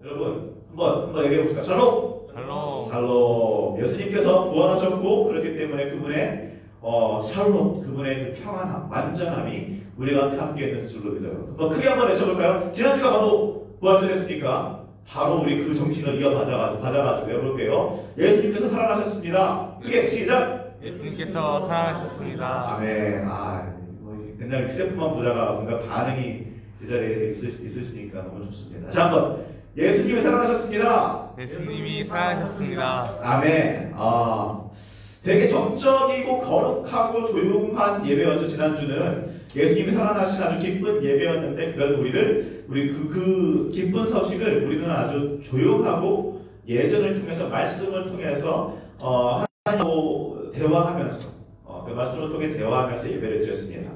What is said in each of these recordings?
여러분 한번 얘기해 봅시다. 샬롬. 샬롬. 샬롬. 예수님께서 부활하셨고 그렇기 때문에 그분의 샬롬, 그분의 그 평안함, 완전함이 우리 가운데 함께 있는 줄로 믿어요. 한번 크게 한번 외쳐볼까요? 지난주가 바로 부활절이었으니까 바로 우리 그 정신을 받아가지고 해볼게요. 예수님께서 살아나셨습니다. 크게 시작. 예수님께서 살아나셨습니다. 아멘. 맨날 휴대폰만 보다가 뭔가 반응이 이 자리에 있으시니까 너무 좋습니다. 자, 한번 예수님이 살아나셨습니다. 예수님이 살아나셨습니다. 아멘. 되게 정적이고 거룩하고 조용한 예배였죠. 지난주는 예수님이 살아나신 아주 기쁜 예배였는데 그걸 우리 그 기쁜 소식을 우리는 아주 조용하고 예전을 통해서 말씀을 통해서 하나님하고 대화하면서 그 말씀을 통해 대화하면서 예배를 드렸습니다.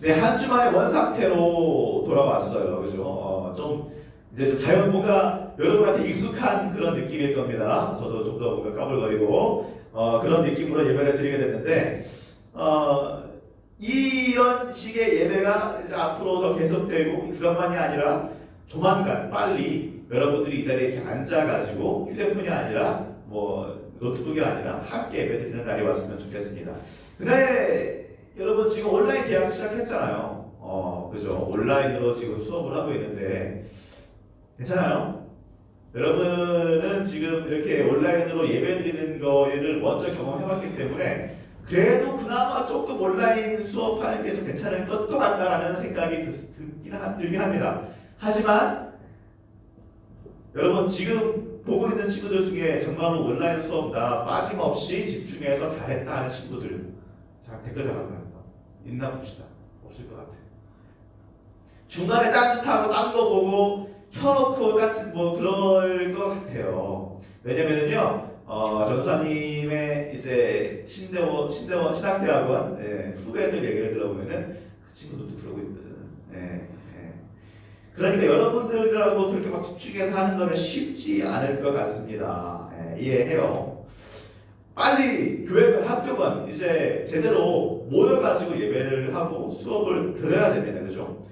네, 한 주 만에 원상태로 돌아왔어요. 그죠? 좀 이제 좀 자연 뭔가 여러분한테 익숙한 그런 느낌일 겁니다. 저도 좀 더 뭔가 까불거리고 그런 느낌으로 예배를 드리게 됐는데 이런 식의 예배가 이제 앞으로 더 계속되고 그것만이 아니라 조만간 빨리 여러분들이 이 자리에 이렇게 앉아가지고 휴대폰이 아니라 뭐 노트북이 아니라 함께 예배 드리는 날이 왔으면 좋겠습니다. 근데 여러분 지금 온라인 계약 시작했잖아요. 그죠? 온라인으로 지금 수업을 하고 있는데 괜찮아요? 여러분은 지금 이렇게 온라인으로 예배 드리는 거를 먼저 경험해봤기 때문에 그래도 그나마 조금 온라인 수업하는 게 좀 괜찮을 것도 같다라는 생각이 들긴 합니다. 하지만 여러분 지금 보고 있는 친구들 중에 정말로 온라인 수업 나 빠짐없이 집중해서 잘했다 하는 친구들 자 댓글 달아봐요. 있나 봅시다. 없을 것 같아요. 중간에 딴짓하고 딴 거 보고 켜놓고 딴짓 뭐 그럴 것 같아요. 왜냐면은요 전도사님의 이제 신대원 신학대학원 후배들 얘기를 들어보면은 그 친구들도 그러고 있거든. 그러니까 여러분들하고 그렇게 막 집중해서 하는 거는 쉽지 않을 것 같습니다. 이해해요. 빨리 교회건 학교건 이제 제대로 모여가지고 예배를 하고 수업을 들어야 됩니다. 그죠?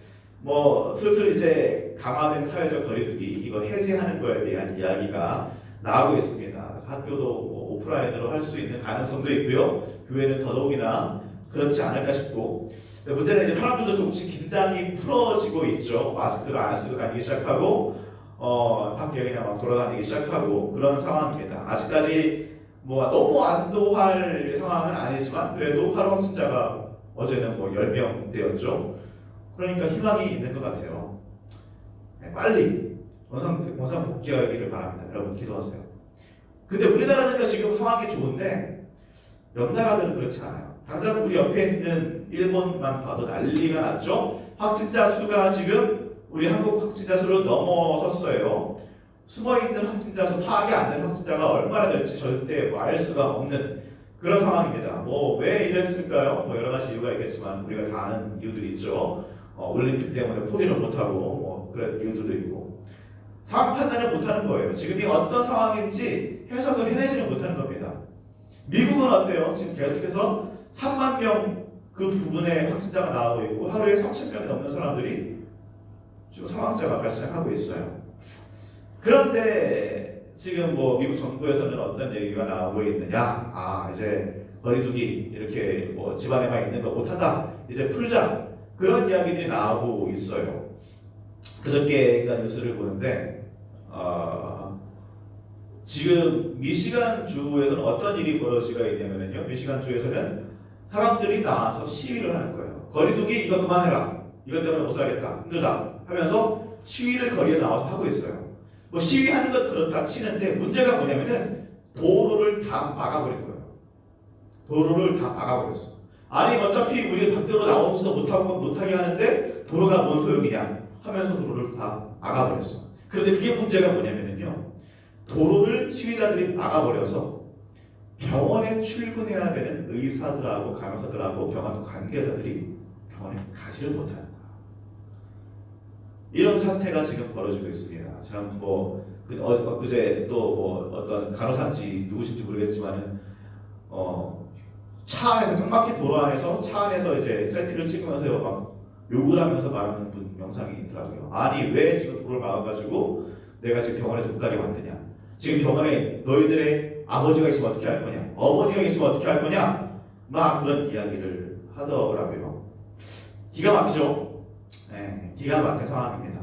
뭐 슬슬 이제 강화된 사회적 거리두기 이거 해제하는 거에 대한 이야기가 나오고 있습니다. 학교도 뭐 오프라인으로 할 수 있는 가능성도 있고요. 교회는 더더욱이나 그렇지 않을까 싶고 문제는 이제 사람들도 조금씩 긴장이 풀어지고 있죠. 마스크를 안 쓰고 다니기 시작하고 밖에 그냥 막 돌아다니기 시작하고 그런 상황입니다. 아직까지 뭐 너무 안도할 상황은 아니지만 그래도 하루 확진자가 어제는 뭐 10명대였죠. 그러니까 희망이 있는 것 같아요. 빨리 원상 복귀하기를 바랍니다. 여러분 기도하세요. 근데 우리나라는 지금 상황이 좋은데 옆 나라들은 그렇지 않아요. 당장 우리 옆에 있는 일본만 봐도 난리가 났죠. 확진자 수가 지금 우리 한국 확진자 수를 넘어섰어요. 숨어있는 확진자 수, 파악이 안 된 확진자가 얼마나 될지 절대 알 수가 없는 그런 상황입니다. 뭐 왜 이랬을까요? 뭐 여러 가지 이유가 있겠지만 우리가 다 아는 이유들이 있죠. 올림픽 때문에 포기를 못하고 뭐 그런 이유들도 있고 상황 판단을 못하는 거예요. 지금이 어떤 상황인지 해석을 해내지는 못하는 겁니다. 미국은 어때요? 지금 계속해서 3만 명 그 부분에 확진자가 나오고 있고 하루에 3,000명이 넘는 사람들이 지금 사망자가 발생하고 있어요. 그런데 지금 뭐 미국 정부에서는 어떤 얘기가 나오고 있느냐? 이제 거리두기 이렇게 뭐 집안에만 있는 거 못하다. 이제 풀자. 그런 이야기들이 나오고 있어요. 그저께인가 뉴스를 보는데 지금 미시간 주에서는 어떤 일이 벌어지고 있냐면요. 미시간 주에서는 사람들이 나와서 시위를 하는 거예요. 거리두기 이거 그만해라. 이것 때문에 못 살겠다. 힘들다. 하면서 시위를 거리에 나와서 하고 있어요. 뭐 시위하는 것 그렇다 치는데 문제가 뭐냐면은 도로를 다 막아버린 거예요. 도로를 다 막아버렸어. 아니 어차피 우리 밖으로 나오지도 못하게 하는데 도로가 뭔 소용이냐 하면서 도로를 다 막아버렸어. 그런데 그게 문제가 뭐냐면요. 도로를 시위자들이 막아버려서 병원에 출근해야 되는 의사들하고 간호사들하고 병원 관계자들이 병원에 가지를 못하는 거야. 이런 사태가 지금 벌어지고 있습니다. 참 뭐 그제 또 뭐 어떤 간호사인지 누구신지 모르겠지만은 차 안에서 깡막힌 도로 안에서 차 안에서 이제 셀피를 찍으면서 막 욕을 하면서 말하는 분 영상이 있더라고요. 아니 왜 지금 도로를 막아가지고 내가 지금 병원에 못 가게 만드냐? 지금 병원에 너희들의 아버지가 있으면 어떻게 할 거냐? 어머니가 있으면 어떻게 할 거냐? 막 그런 이야기를 하더라고요. 기가 막히죠? 네, 기가 막힌 상황입니다.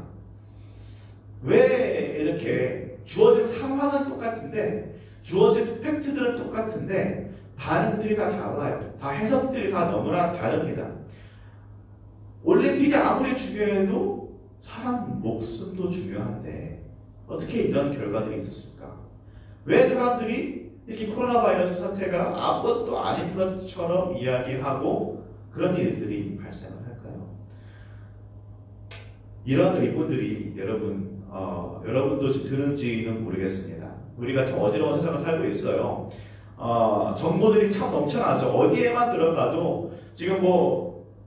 왜 이렇게 주어진 상황은 똑같은데 주어진 팩트들은 똑같은데 반응들이 다 달라요. 다 해석들이 다 너무나 다릅니다. 올림픽이 아무리 중요해도 사람 목숨도 중요한데 어떻게 이런 결과들이 있었을까? 왜 사람들이 이렇게 코로나 바이러스 사태가 아무것도 아닌 것처럼 이야기하고 그런 일들이 발생을 할까요? 이런 의문들이 여러분도 지금 드는지는 모르겠습니다. 우리가 참 어지러운 세상을 살고 있어요. 정보들이 참 넘쳐나죠. 어디에만 들어가도 지금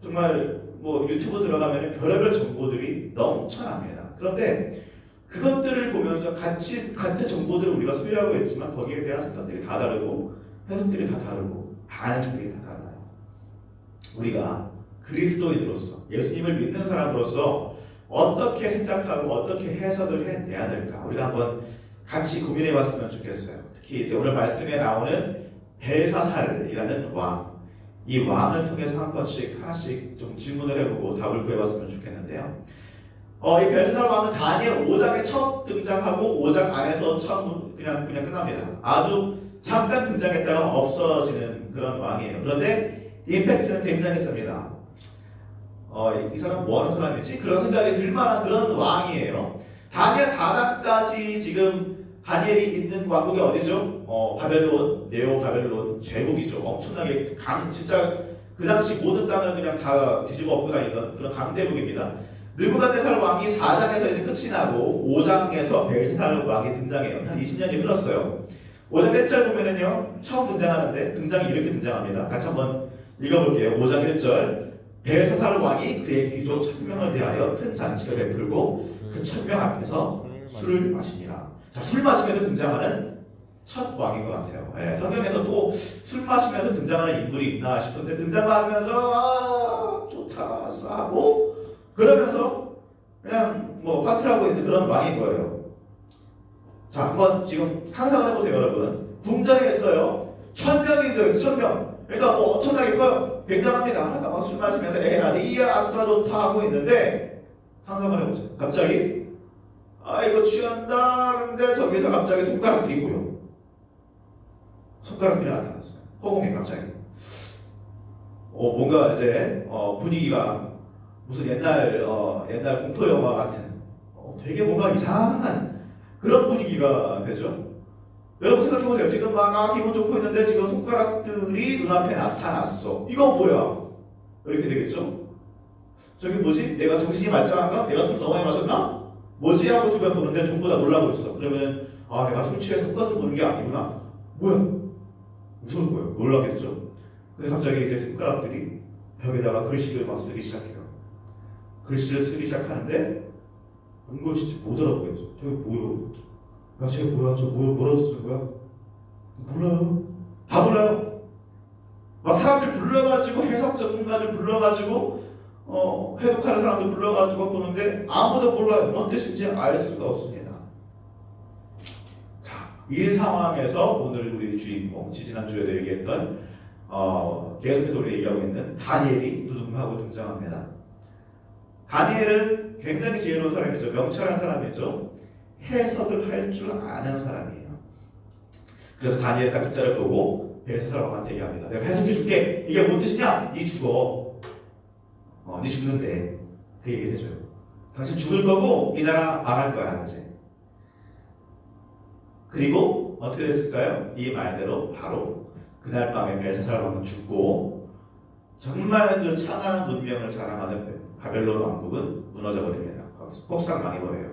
정말 유튜브 들어가면 별의별 정보들이 넘쳐납니다. 그런데 그것들을 보면서 같은 정보들을 우리가 소유하고 있지만 거기에 대한 생각들이 다 다르고 해석들이 다 다르고 반응들이 다 달라요. 우리가 그리스도인으로서 예수님을 믿는 사람으로서 어떻게 생각하고 어떻게 해석을 해내야 될까? 우리가 한번 같이 고민해 봤으면 좋겠어요. 특히 이제 오늘 말씀에 나오는 벨사살이라는 왕, 이 왕을 통해서 한 번씩 하나씩 좀 질문을 해보고 답을 구해봤으면 좋겠는데요. 이 벨사살 왕은 다니엘 5장에 첫 등장하고 5장 안에서 처음 그냥 끝납니다. 아주 잠깐 등장했다가 없어지는 그런 왕이에요. 그런데 임팩트는 굉장했습니다. 이 사람 뭐 하는 사람이지? 그런 생각이 들만한 그런 왕이에요. 다니엘 4장까지 지금 다니엘이 있는 왕국이 어디죠? 바벨론, 네오 바벨론 제국이죠. 엄청나게 진짜 그 당시 모든 땅을 그냥 다 뒤집어 엎고 다니던 그런 강대국입니다. 느부갓네살 왕이 4장에서 이제 끝이 나고 5장에서 벨사살 왕이 등장해요. 한 20년이 흘렀어요. 5장 1절 보면은요, 처음 등장하는데 등장이 이렇게 등장합니다. 같이 한번 읽어볼게요. 5장 1절. 벨사살 왕이 그의 귀족 1000명을 대하여 큰 잔치를 베풀고 그 1000명 앞에서 술을 마시니라. 자, 술 마시면서 등장하는 첫 왕인 것 같아요. 성경에서 또 술 마시면서 등장하는 인물이 있나 싶은데 등장하면서 좋다 싸고 그러면서 그냥 파티를 하고 있는 그런 왕인 거예요. 자, 한번 지금 상상을 해보세요, 여러분. 궁전에 있어요. 1000명이 들어있어요. 1000명. 그러니까 엄청나게 커요. 굉장합니다. 그러니까 막 술 마시면서 에라디야 아싸 좋다 하고 있는데 상상을 해보세요. 갑자기 이거 취한다. 근데 저기서 갑자기 손가락들이 보여. 손가락들이 나타났어요. 허공에 갑자기. 뭔가 이제 분위기가 무슨 옛날 공포 영화 같은 되게 뭔가 이상한 그런 분위기가 되죠. 여러분 생각해보세요. 지금 막 기분 좋고 있는데 지금 손가락들이 눈앞에 나타났어. 이건 뭐야? 이렇게 되겠죠? 저기 뭐지? 내가 정신이 말짱한가? 내가 술 너무 많이 마셨나? 뭐지? 하고 주변 보는데 전부 다 놀라고 있어. 그러면 내가 술 취해서 손가락을 보는 게 아니구나. 뭐야? 무서울 거예요. 놀라겠죠? 근데 갑자기 이제 손가락들이 벽에다가 글씨를 막 쓰기 시작해요. 글씨를 쓰기 시작하는데 뭔가 진짜 못 알아보겠어. 저게 뭐야? 야, 쟤 뭐야? 저 뭐라고 쓰는 거야? 몰라요. 다 몰라요. 막 사람들 불러가지고 해석 전문가들 불러가지고 해독하는 사람들 불러가지고 보는데 아무도 몰라요. 뭔 뜻인지 알 수가 없습니다. 자, 이 상황에서 오늘 우리 주인공 지지난주에도 얘기했던 계속해서 우리 얘기하고 있는 다니엘이 두둥하고 등장합니다. 다니엘은 굉장히 지혜로운 사람이죠. 명철한 사람이죠. 해석을 할 줄 아는 사람이에요. 그래서 다니엘 딱 글자를 보고 벨사살 왕한테 얘기합니다. 내가 해석해 줄게. 이게 뭔 뜻이냐? 니 죽어. 니 죽는데. 그 얘기를 해줘요. 당신 죽을 거고 이 나라 망할 거야 이제. 그리고 어떻게 됐을까요? 이 말대로 바로 그날 밤에 벨사살 왕은 죽고 정말 그 찬란한 문명을 자랑하는 바벨론 왕국은 무너져 버립니다. 폭삭 망해버려요.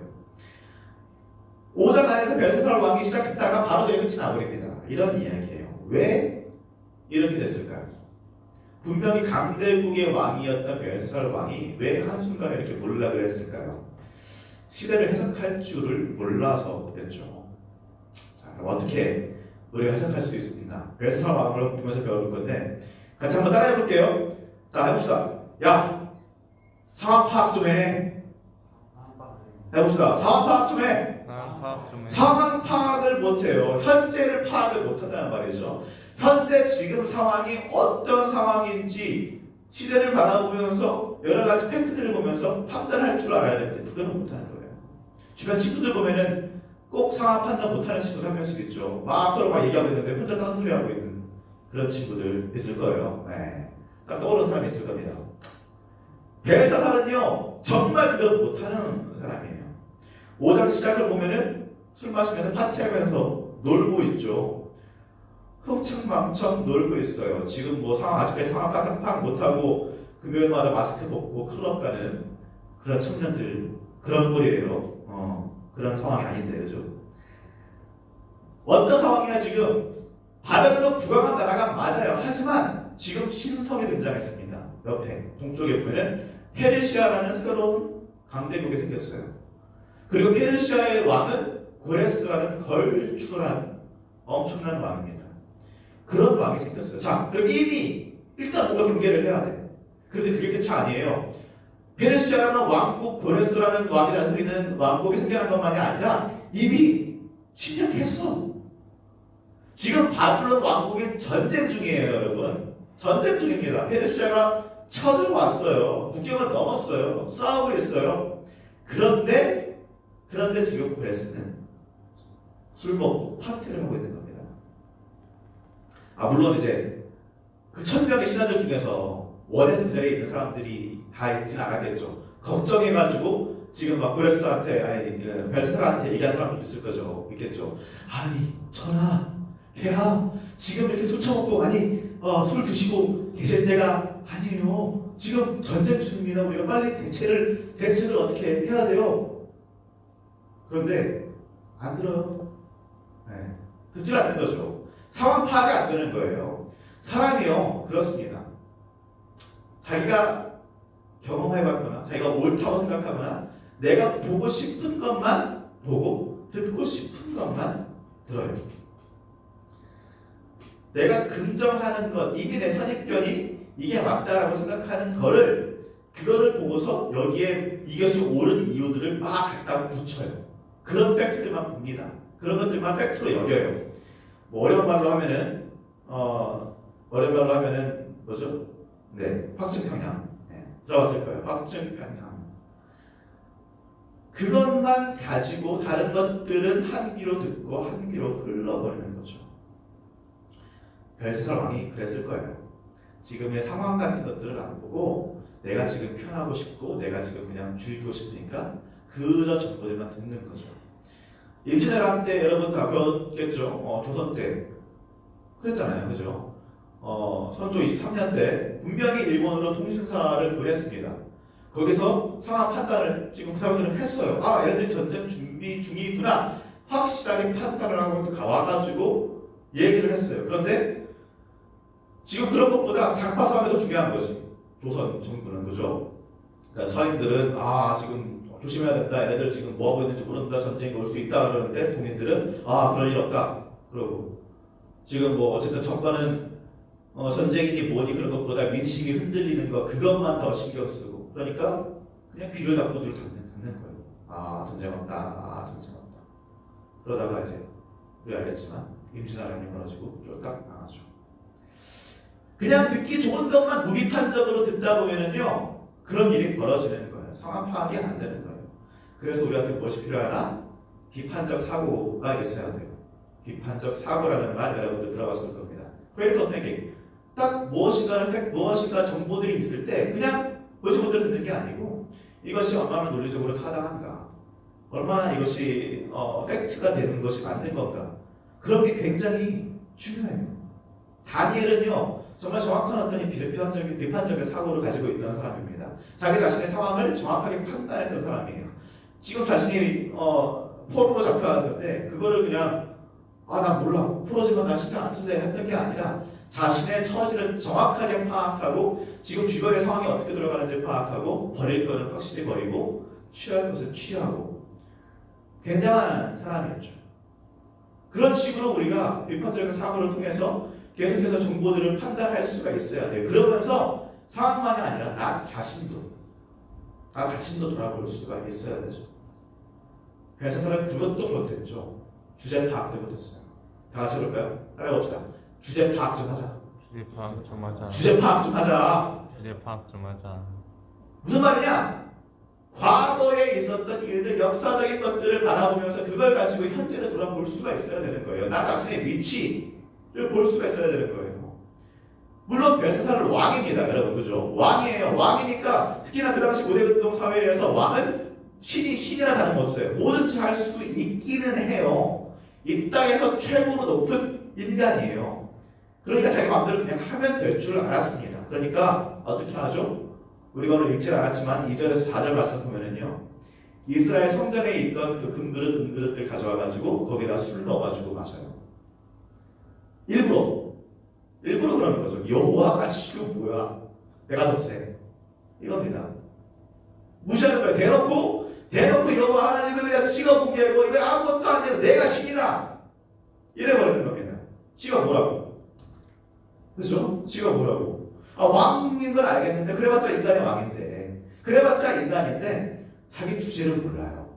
5장 안에서 벨사살 왕이 시작했다가 바로 내일 끝이 나버립니다. 이런 이야기예요. 왜 이렇게 됐을까요? 분명히 강대국의 왕이었던 벨사살 왕이 왜 한순간에 이렇게 몰락을 했을까요? 시대를 해석할 줄을 몰라서 그랬죠. 자, 그럼 어떻게 우리가 해석할 수 있습니다. 벨사살 왕을 보면서 배워볼 건데 같이 한번 따라해 볼게요. 자, 해봅시다. 야, 상황 파악 좀 해. 해봅시다. 상황 파악 좀 해. 상황 파악 좀 해. 상황 파악을 못해요. 현재를 파악을 못한다는 말이죠. 현재 지금 상황이 어떤 상황인지 시대를 바라보면서 여러 가지 팩트들을 보면서 판단할 줄 알아야 되는데 그거는 못하는 거예요. 주변 친구들 보면은 꼭 상황 판단 못하는 친구들 한 명씩 있죠. 막 서로 막 얘기하고 있는데 혼자 딴소리 하고 있는 그런 친구들 있을 거예요. 네. 딱 떠오르는 사람이 있을 겁니다. 벨사살은요 정말 그걸 못하는 사람이에요. 5장 시작을 보면은 술 마시면서 파티하면서 놀고 있죠. 흥청망청 놀고 있어요. 지금 뭐 상황 아직까지 상황 파악 못하고 금요일마다 마스크 벗고 클럽 가는 그런 청년들 그런 꼴이에요. 그런 상황이 아닌데 그죠? 어떤 상황이냐 지금 바벨론으로 부강한 나라가 맞아요. 하지만 지금 신성이 등장했습니다. 옆에 동쪽에 보면은 페르시아라는 새로운 강대국이 생겼어요. 그리고 페르시아의 왕은 고레스라는 걸출한 엄청난 왕입니다. 그런 왕이 생겼어요. 자, 그럼 이미 일단 뭔가 경계를 해야 돼. 그런데 그게 끝이 아니에요. 페르시아라는 왕국, 고레스라는 왕이 다스리는 왕국이 생겨난 것만이 아니라 이미 침략했어. 지금 바벨론 왕국이 전쟁 중이에요, 여러분. 전쟁 중입니다. 페르시아가 쳐들어왔어요. 국경을 넘었어요. 싸우고 있어요. 그런데 지금 고레스는 술 먹고 파티를 하고 있는 겁니다. 물론 이제 그 1000명의 신하들 중에서 원해서 그 자리에 있는 사람들이 다 있진 않았겠죠. 걱정해가지고 지금 막 고레스한테 벨사살한테 얘기하는 사람도 있을 거죠. 있겠죠. 아니 전하, 걔가 지금 이렇게 술 처먹고 술 드시고 계실 때가 아니에요. 지금 전쟁 중입니다. 우리가 빨리 대책을 어떻게 해야 돼요. 그런데 안 들어요. 네. 듣질 않는 거죠. 상황 파악이 안 되는 거예요. 사람이요 그렇습니다. 자기가 경험해봤거나 자기가 옳다고 생각하거나 내가 보고 싶은 것만 보고 듣고 싶은 것만 들어요. 내가 긍정하는 것, 이미 내 선입견이 이게 맞다라고 생각하는 그거를 보고서 여기에 이것이 옳은 이유들을 막 갖다 붙여요. 그런 팩트들만 봅니다. 그런 것들만 팩트로 여겨요. 뭐 어려운 말로 하면은 뭐죠? 네, 확증평양. 네, 들어봤을 거예요. 확증평양. 그것만 가지고 다른 것들은 한 귀로 듣고 한 귀로 흘러버리는 거죠. 벨사살 왕이 그랬을 거예요. 지금의 상황 같은 것들을 안 보고 내가 지금 편하고 싶고 내가 지금 그냥 즐기고 싶으니까 그저 정보들만 듣는 거죠. 임진왜란 때 여러분 다 배웠겠죠? 조선 때 그랬잖아요. 그죠? 선조 23년 때 분명히 일본으로 통신사를 보냈습니다. 거기서 상황 판단을 지금 그 사람들은 했어요. 얘네들이 전쟁 준비 중이구나 확실하게 판단을 하고 와가지고 얘기를 했어요. 그런데 지금 그런 것보다 닭바싸움이 더 중요한 거지. 조선 정부는 그죠? 그러니까 서인들은 지금 조심해야 된다. 얘네들 지금 뭐 하고 있는지 모른다. 전쟁이 올 수 있다. 그러는데 동인들은 그럴 일 없다. 그러고 지금 뭐 어쨌든 정권은 전쟁이니 뭐니 그런 것보다 민심이 흔들리는 거 그것만 더 신경 쓰고 그러니까 그냥 귀를 닫고 눈을 닫는 거예요. 전쟁 없다. 전쟁 없다. 그러다가 이제 우리 알겠지만 임진왜란이 벌어지고 쫄딱 나가죠. 그냥 듣기 좋은 것만 무비판적으로 듣다 보면은요 그런 일이 벌어지는 거예요. 상황 파악이 안 되는 거예요. 그래서 우리한테 무엇이 필요하나? 비판적 사고가 있어야 돼요. 비판적 사고라는 말 여러분들 들어봤을 겁니다. critical thinking. 딱 무엇인가 정보들이 있을 때 그냥 보지 못해 듣는 게 아니고 이것이 얼마나 논리적으로 타당한가, 얼마나 이것이 팩트가 되는 것이 맞는 건가, 그런 게 굉장히 중요해요. 다니엘은요 정말 정확한 어떤 비판적인 사고를 가지고 있던 사람입니다. 자기 자신의 상황을 정확하게 판단했던 사람이에요. 지금 자신이 포로로 잡혀왔는데 그거를 그냥 나 몰라 포로지만 난 신경 안 쓸래 했던 게 아니라 자신의 처지를 정확하게 파악하고 지금 주변의 상황이 어떻게 돌아가는지 파악하고 버릴 거는 확실히 버리고 취할 것은 취하고 굉장한 사람이었죠. 그런 식으로 우리가 비판적인 사고를 통해서 계속해서 정보들을 판단할 수가 있어야 돼요. 그러면서 상황만이 아니라 나 자신도 돌아볼 수가 있어야 되죠. 벨사살은 그것도 못했죠. 주제 파악도 못했어요. 다 같이 해볼까요? 따라해봅시다. 주제 파악 좀 하자. 주제 파악 좀 하자. 주제 파악 좀 하자. 주제 파악 좀 하자. 무슨 말이냐? 과거에 있었던 일들, 역사적인 것들을 바라보면서 그걸 가지고 현재로 돌아볼 수가 있어야 되는 거예요. 나 자신의 위치를 볼 수가 있어야 되는 거예요. 물론 벨사살은 왕입니다, 여러분, 그죠? 왕이에요. 왕이니까 특히나 그 당시 고대 근동 사회에서 왕은 신이나 다름없어요. 뭐든지 할 수 있기는 해요. 이 땅에서 최고로 높은 인간이에요. 그러니까 자기 마음대로 그냥 하면 될 줄 알았습니다. 그러니까 어떻게 하죠? 우리가 오늘 읽지 않았지만 2절에서 4절 말씀 보면은요, 이스라엘 성전에 있던 그 금그릇, 은그릇들 가져와가지고 거기다 술 넣어가지고 마셔요. 일부러 그러는 거죠. 여호와가 지금 뭐야? 내가 더 세. 이겁니다. 무시하는 거예요. 대놓고 여호와 하나님을 그냥 지가 공개하고 이거 아무것도 아니야. 내가 신이다. 이래버리는 겁니다. 지가 뭐라고? 그죠? 지가 뭐라고? 왕인 건 알겠는데 그래봤자 인간의 왕인데 그래봤자 인간인데 자기 주제를 몰라요.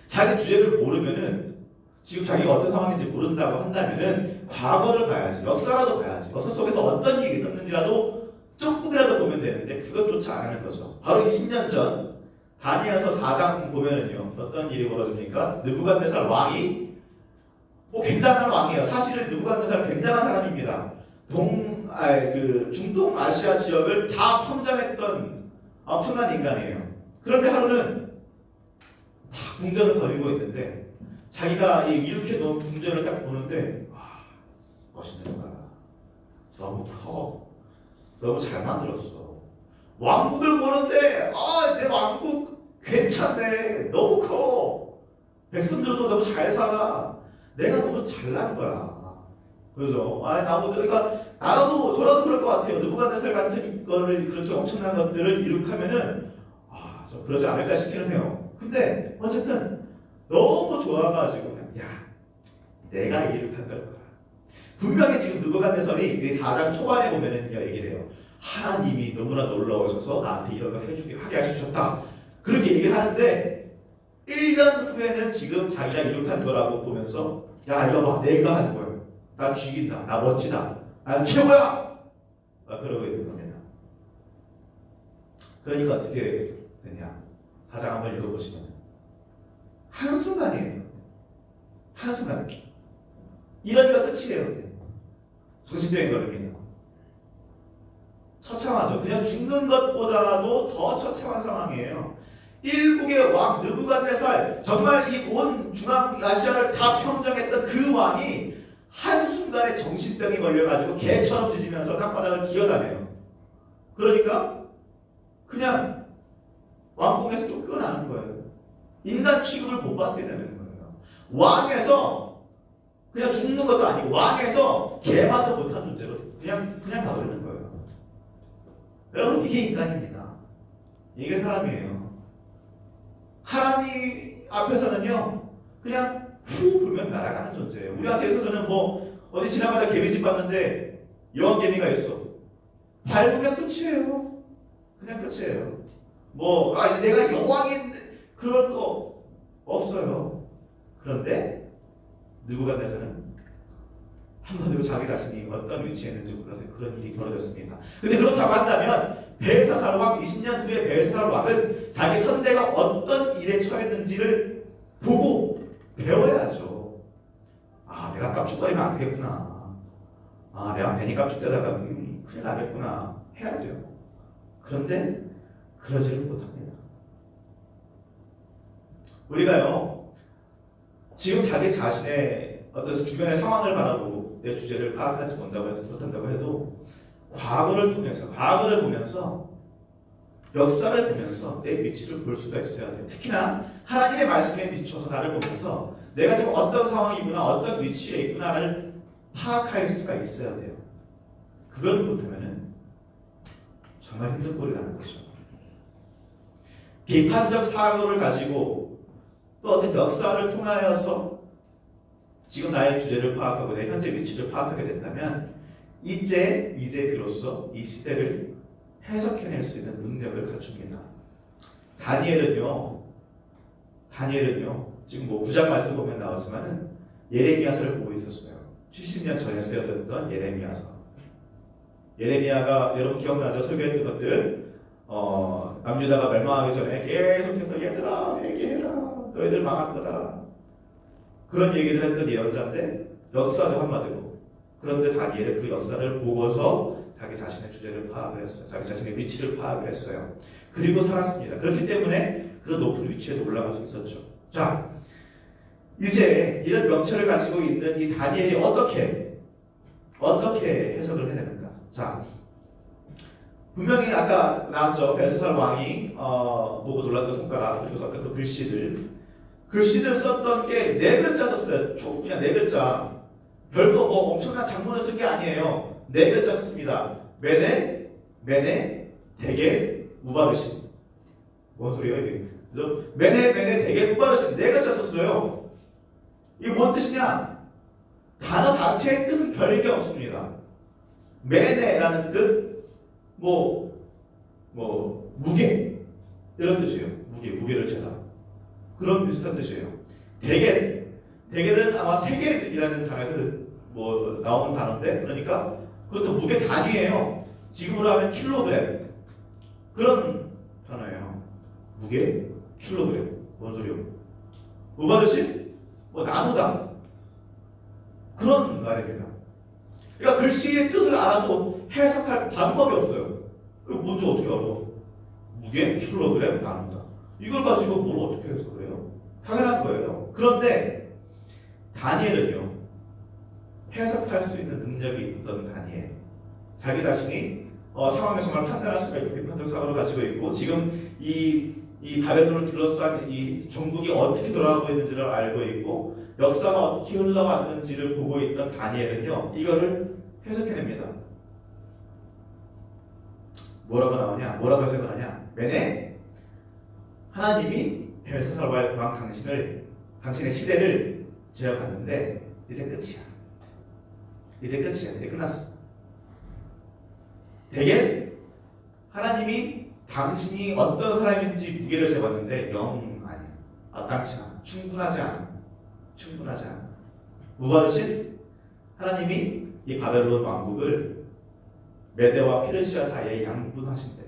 자기 주제를 모르면은 지금 자기가 어떤 상황인지 모른다고 한다면은 과거를 봐야지, 역사라도 봐야지, 역사 속에서 어떤 일이 있었는지라도 조금이라도 보면 되는데 그것조차 안 하는 거죠. 바로 20년 전 다니엘서 4장 보면은요, 어떤 일이 벌어집니까? 느부갓네살 왕이 굉장한 왕이에요. 사실은 느부갓네살 굉장한 사람입니다. 중동 아시아 지역을 다 평정했던 엄청난 인간이에요. 그런데 하루는 다 궁전을 거리고 있는데 자기가 이렇게 놓은 궁전을 딱 보는데 와, 멋있는 거야. 너무 커. 너무 잘 만들었어. 왕국을 보는데 내 왕국 괜찮네. 너무 커. 백성들도 너무 잘 살아. 내가 너무 잘난 거야. 그죠? 나도 저라도 그럴 것 같아요. 느부갓네살 같은 거를 그렇게 엄청난 것들을 이룩하면은 좀 그러지 않을까 싶기는 해요. 근데 어쨌든 너무 좋아가지고 내가 이룩한 걸 거야. 분명히 지금 느부갓네살이 이 4장 초반에 보면은 얘기를 해요. 하나님이 너무나 놀라우셔서 나한테 이런 걸 하게 해주셨다. 그렇게 얘기를 하는데 1년 후에는 지금 자기가 이룩한 거라고 보면서 이거 봐, 내가 하는 거야. 나 죽인다. 나 멋지다. 나는 최고야. 그러고 있는 겁니다. 그러니까 어떻게 되냐? 4장 한번 읽어보시면 한순간이에요. 한순간. 이러니까 끝이에요. 정신병이 걸립니다. 처참하죠. 그냥 죽는 것보다도 더 처참한 상황이에요. 일국의 왕 느부갓네살, 정말 이 온 중앙아시아를 다 평정했던 그 왕이 한순간에 정신병이 걸려가지고 개처럼 짖으면서 땅바닥을 기어다녀요. 그러니까 그냥 왕궁에서 쫓겨나는 거예요. 인간 취급을 못 받게 되는 거예요. 왕에서 그냥 죽는 것도 아니고 왕에서 개만도 못한 존재로 그냥 가버리는 거예요. 여러분, 이게 인간입니다. 이게 사람이에요. 하나님 앞에서는요, 그냥 후 불면 날아가는 존재예요. 우리한테 있어서는 어디 지나가다 개미집 봤는데 여왕개미가 있어. 밟으면 끝이에요. 그냥 끝이에요. 내가 여왕인데 그럴 거 없어요. 그런데 느부갓네살은 한마디로 자기 자신이 어떤 위치에 있는지 몰라서 그런 일이 벌어졌습니다. 근데 그렇다고 한다면 벨사살 왕 20년 후에 벨사살 왕은 자기 선대가 어떤 일에 처했는지를 보고 배워야죠. 내가 깜짝거리면 안 되겠구나. 내가 괜히 깜짝대다가 큰일 나겠구나. 해야 돼요. 그런데 그러지를 못합니다. 우리가요, 지금 자기 자신의 어떤 주변의 상황을 바라보고 내 주제를 파악하지 못한다고 해도 과거를 보면서 역사를 보면서 내 위치를 볼 수가 있어야 돼요. 특히나 하나님의 말씀에 비춰서 나를 보면서 내가 지금 어떤 상황이구나, 어떤 위치에 있구나를 파악할 수가 있어야 돼요. 그걸 못하면은 정말 힘든 꼴이 나는 거죠. 비판적 사고를 가지고 또 어떤 역사를 통하여서 지금 나의 주제를 파악하고 내 현재 위치를 파악하게 된다면 이제 비로소 이 시대를 해석해낼 수 있는 능력을 갖춥니다. 다니엘은요, 다니엘은요, 지금 뭐 9장 말씀 보면 나오지만은 예레미야서를 보고 있었어요. 70년 전에 쓰여졌던 예레미야서. 예레미야가 여러분 기억나죠? 설교했던 것들. 남유다가 멸망하기 전에 계속해서 얘들아 회개해라, 너희들 망할 거다, 그런 얘기를 했던 예언자인데 역사도 한마디로. 그런데 다니엘은 그 역사를 보고서 자기 자신의 주제를 파악을 했어요. 자기 자신의 위치를 파악을 했어요. 그리고 살았습니다. 그렇기 때문에 그런 높은 위치에도 올라갈 수 있었죠. 자, 이제 이런 명철을 가지고 있는 이 다니엘이 어떻게 해석을 해내는가? 자, 분명히 아까 나왔죠. 벨사살 왕이 보고 놀랐던 손가락, 그리고 썼던 그 글씨를 썼던 게 네 글자 썼어요. 총 그냥 네 글자. 별거 뭐 엄청난 장문을 쓴 게 아니에요. 네 글자 썼습니다. 메네, 데겔, 우바르신. 뭔 소리예요 이게? 그죠? 메네, 데겔, 우바르신 네 글자 썼어요. 이게 뭔 뜻이냐? 단어 자체의 뜻은 별게 없습니다. 메네라는 뜻, 무게 이런 뜻이에요. 무게를 재다. 그런 비슷한 뜻이에요. 대겔은 아마 세겔이라는 단어에서 나오는 단어인데, 그러니까 그것도 무게 단위예요. 지금으로 하면 킬로그램, 그런 단어예요. 무게, 킬로그램. 뭔 소리요? 우바르신? 나누다, 그런 말입니다. 그러니까 글씨의 뜻을 알아도 해석할 방법이 없어요. 뭔지 어떻게 알아? 무게, 킬로그램, 나누다. 이걸 가지고 뭘 어떻게 해석을 해요? 당연한 거예요. 그런데 다니엘은요, 해석할 수 있는 능력이 있던 다니엘. 자기 자신이 상황을 정말 판단할 수가 있고 비판적 사고를 가지고 있고, 지금 이 바벨론을 둘러싼 이 정국이 어떻게 돌아가고 있는지를 알고 있고, 역사가 어떻게 흘러왔는지를 보고 있던 다니엘은요, 이거를 해석해냅니다. 뭐라고 해석을 하냐? 메네, 하나님이 벨사살 왕 당신의 시대를 제어받는데 이제 끝이야. 이제 끝났어. 데겔, 하나님이 당신이 어떤 사람인지 무게를 재봤는데 영 아니야. 마땅치 않아. 충분하지 않아. 우바르신, 하나님이 이 바벨론 왕국을 메대와 페르시아 사이에 양분하신대.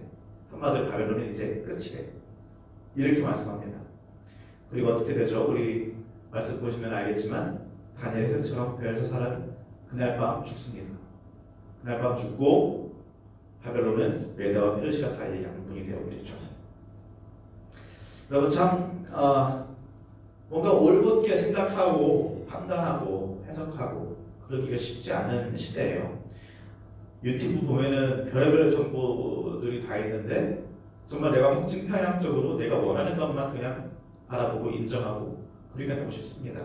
한마디로 바벨론은 이제 끝이래. 이렇게 말씀합니다. 그리고 어떻게 되죠? 우리 말씀 보시면 알겠지만 다니엘의 설처럼 벨사살은 그날 밤 죽습니다. 그날 밤 죽고 바벨론은 메대와 페르시아 사이에 양분이 되어버리죠. 여러분 참 뭔가 올곧게 생각하고 판단하고 해석하고 그러기가 쉽지 않은 시대예요. 유튜브 보면은 별의별 정보들이 다 있는데 정말 내가 확증 편향적으로 내가 원하는 것만 그냥 알아보고 인정하고 그러기가 너무 쉽습니다.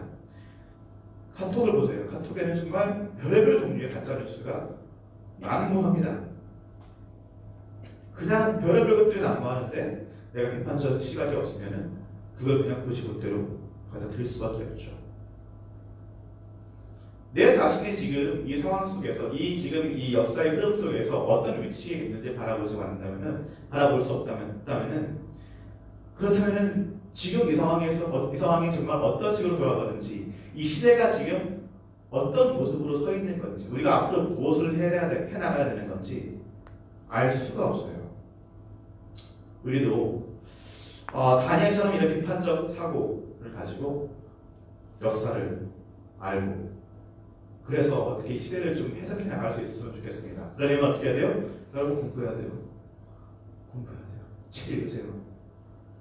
카톡을 보세요. 카톡에는 정말 별의별 종류의 가짜뉴스가 난무합니다. 그냥 별의별 것들이 난무하는데 내가 비판적 시각이 없으면은 그걸 그냥 그 지못대로 받아들일 수밖에 없죠. 내 자신이 지금 이 상황 속에서 지금 이 역사의 흐름 속에서 어떤 위치에 있는지 바라볼 수 없다면은 그렇다면은 지금 이 상황이 정말 어떤 식으로 돌아가는지, 이 시대가 지금 어떤 모습으로 서 있는 건지, 우리가 앞으로 무엇을 해나가야 되는 건지 알 수가 없어요. 우리도 다니엘처럼 이런 비판적 사고를 가지고 역사를 알고, 그래서 어떻게 이 시대를 좀 해석해 나갈 수 있었으면 좋겠습니다. 그러려면 어떻게 해야 돼요? 여러분 공부해야 돼요. 책 읽으세요.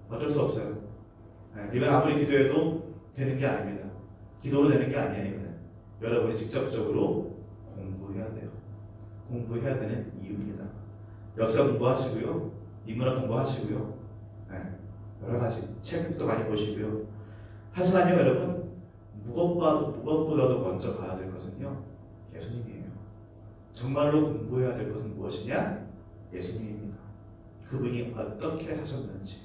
어쩔 수 없어요. 이건 아무리 기도해도 되는 게 아닙니다. 기도로 되는 게 아니에요. 이거는 여러분이 직접적으로 공부해야 돼요. 공부해야 되는 이유입니다. 역사 공부하시고요, 인문학 공부하시고요, 여러 가지 책도 많이 보시고요. 하지만요, 여러분, 무엇보다도 먼저 가야 될 것은요, 예수님이에요. 정말로 공부해야 될 것은 무엇이냐? 예수님입니다. 그분이 어떻게 사셨는지,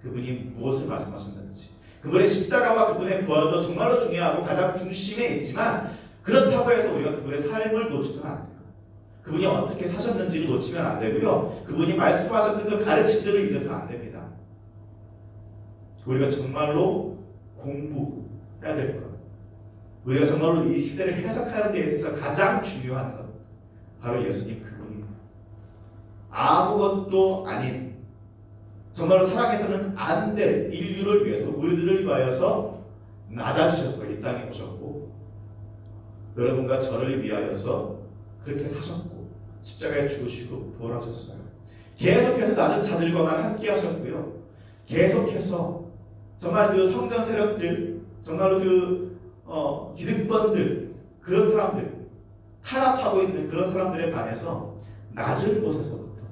그분이 무엇을 말씀하셨는지, 그분의 십자가와 그분의 부활도 정말로 중요하고 가장 중심에 있지만, 그렇다고 해서 우리가 그분의 삶을 놓치면 안 돼요. 그분이 어떻게 사셨는지를 놓치면 안 되고요, 그분이 말씀하셨던 그 가르침들을 잊어서는 안 됩니다. 우리가 정말로 공부해야 될 것, 우리가 정말로 이 시대를 해석하는 데 있어서 가장 중요한 것, 바로 예수님 그분이에요. 아무것도 아닌, 정말로 살아계서는 안 될 인류를 위해서, 우리들을 위하여서 낮아지셔서 이 땅에 오셨고, 여러분과 저를 위하여서 그렇게 사셨고, 십자가에 죽으시고 부활하셨어요. 계속해서 낮은 자들과만 함께 하셨고요. 계속해서 정말 그 성전 세력들, 정말로 그 기득권들, 그런 사람들, 탄압하고 있는 그런 사람들에 반해서 낮은 곳에서부터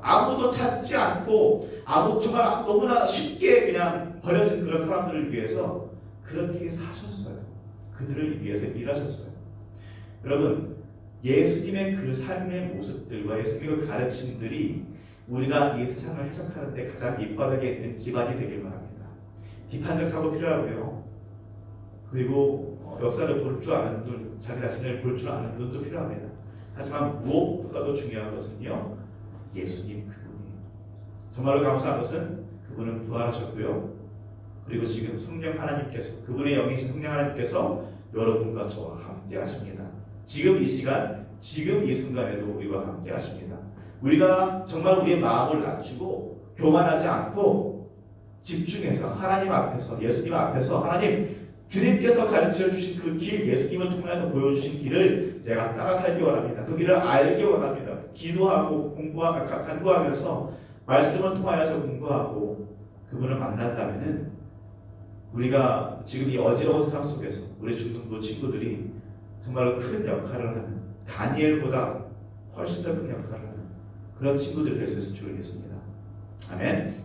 아무도 찾지 않고 정말 너무나 쉽게 그냥 버려진 그런 사람들을 위해서 그렇게 사셨어요. 그들을 위해서 일하셨어요. 여러분, 예수님의 그 삶의 모습들과 예수님의 그 가르침들이 우리가 이 세상을 해석하는 데 가장 밑바닥에 있는 기반이 되길 바랍니다. 비판적 사고 필요하고요. 그리고 역사를 볼 줄 아는 눈, 자기 자신을 볼 줄 아는 눈도 필요합니다. 하지만 무엇보다도 중요한 것은요, 예수님 그분이에요. 정말로 감사한 것은 그분은 부활하셨고요. 그리고 지금 성령 하나님께서, 그분의 영이신 성령 하나님께서 여러분과 저와 함께 하십니다. 지금 이 시간, 지금 이 순간에도 우리와 함께 하십니다. 우리가 정말 우리의 마음을 낮추고 교만하지 않고 집중해서 하나님 앞에서, 예수님 앞에서, 하나님 주님께서 가르쳐 주신 그 길, 예수님을 통해서 보여주신 길을 내가 따라 살기 원합니다. 그 길을 알기 원합니다. 기도하고 간구하면서 말씀을 통하여서 공부하고 그분을 만난다면은 우리가 지금 이 어지러운 세상 속에서 우리 중등부 친구들이 정말로 큰 역할을 하는, 다니엘보다 훨씬 더 큰 역할을 하는 그런 친구들이 될 수 있을 줄 믿습니다. 아멘.